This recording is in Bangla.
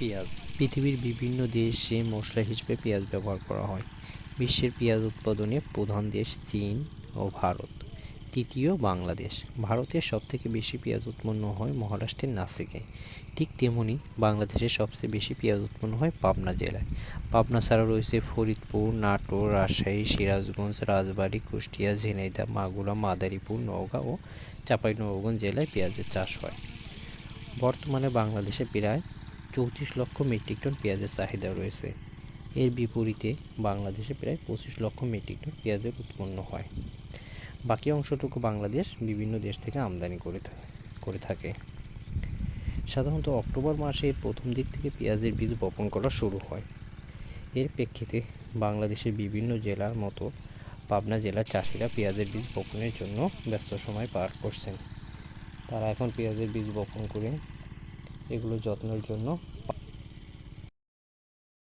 পেঁয়াজ পৃথিবীর বিভিন্ন দেশে মশলা হিসেবে পেঁয়াজ ব্যবহার করা হয়। বিশ্বের পেঁয়াজ উৎপাদনে প্রধান দেশ চীন ও ভারত। তৃতীয় বাংলাদেশ। ভারতের সবথেকে বেশি পেঁয়াজ উৎপন্ন হয় মহারাষ্ট্রের নাসিকে। ঠিক তেমনি বাংলাদেশের সবচেয়ে বেশি পেঁয়াজ উৎপন্ন হয় পাবনা জেলায়। পাবনা ছাড়াও রয়েছে ফরিদপুর, নাটোর, রাজশাহী, সিরাজগঞ্জ, রাজবাড়ী, কুষ্টিয়া, ঝিনাইদহ, মাগুরা, মাদারীপুর, নওগাঁ ও চাঁপাইনবাবগঞ্জ জেলায় পেঁয়াজের চাষ হয়। বর্তমানে বাংলাদেশে প্রায় 34 লক্ষ মেট্রিক টন পেঁয়াজের চাহিদা রয়েছে। এর বিপরীতে বাংলাদেশে প্রায় 25 লক্ষ মেট্রিক টন পেঁয়াজের উৎপন্ন হয়। বাকি অংশটুকু বাংলাদেশ বিভিন্ন দেশ থেকে আমদানি করে থাকে। সাধারণত অক্টোবর মাসের প্রথম দিক থেকে পেঁয়াজের বীজ বপন করা শুরু হয়। এর প্রেক্ষিতে বাংলাদেশের বিভিন্ন জেলার মতো পাবনা জেলার চাষিরা পেঁয়াজের বীজ বপনের জন্য ব্যস্ত সময় পার করছেন। তারা এখন পেঁয়াজের বীজ বপন করে এগুলো যত্নের জন্য